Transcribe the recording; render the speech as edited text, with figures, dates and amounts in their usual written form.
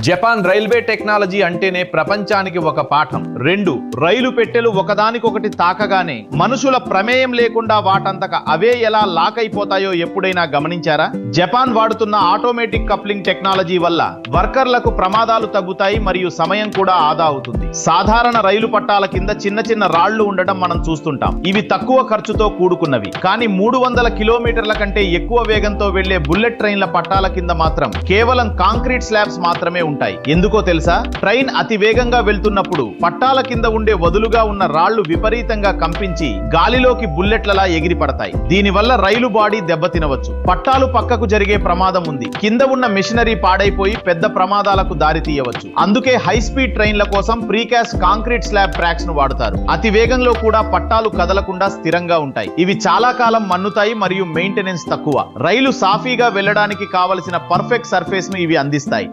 Japan railway technology అంటేనే ప్రపంచానికి ఒక పాఠం. 2 రైలు పెట్టెలు ఒకదానికొకటి తాకగానే మనుషుల ప్రమేయం లేకుండా వాటంతక అవే ఎలా లాక్ అయిపోతాయో ఎప్పుడైనా గమనించారా? జపాన్ వాడుతున్న ఆటోమేటిక్ కప్లింగ్ టెక్నాలజీ వల్ల వర్కర్లకు ప్రమాదాలు తగ్గుతాయి మరియు సమయం కూడా ఆదా అవుతుంది. సాధారణ రైలు పట్టాల కింద చిన్న చిన్న రాళ్లు ఉండడం మనం చూస్తుంటాం. ఇవి తక్కువ ఖర్చుతో కూడుకున్నవి. కానీ 300 కిలోమీటర్ల కంటే ఎక్కువ వేగంతో వెళ్లే బుల్లెట్ ట్రైన్ల పట్టాల కింద మాత్రం కేవలం కాంక్రీట్ స్లాబ్స్ మాత్రమే ఉంటాయి. ఎందుకో తెలుసా? ట్రైన్ అతి వేగంగా వెళ్తున్నప్పుడు పట్టాల కింద ఉండే వదులుగా ఉన్న రాళ్లు విపరీతంగా కంపించి గాలిలోకి బుల్లెట్లలా ఎగిరి పడతాయి. దీనివల్ల రైలు బాడీ దెబ్బతినవచ్చు. పట్టాలు పక్కకు జరిగే ప్రమాదం ఉంది. కింద ఉన్న మిషనరీ పాడైపోయి పెద్ద ప్రమాదాలకు దారి తీయవచ్చు. అందుకే హై స్పీడ్ ట్రైన్ల కోసం ప్రీకాస్ట్ కాంక్రీట్ స్లాబ్ ట్రాక్స్ ను వాడుతారు. అతి వేగంలో కూడా పట్టాలు కదలకుండా స్థిరంగా ఉంటాయి. ఇవి చాలా కాలం మన్నుతాయి మరియు మెయింటెనెన్స్ తక్కువ. రైలు సాఫీగా వెళ్లడానికి కావలసిన పర్ఫెక్ట్ సర్ఫేస్ ను ఇవి అందిస్తాయి.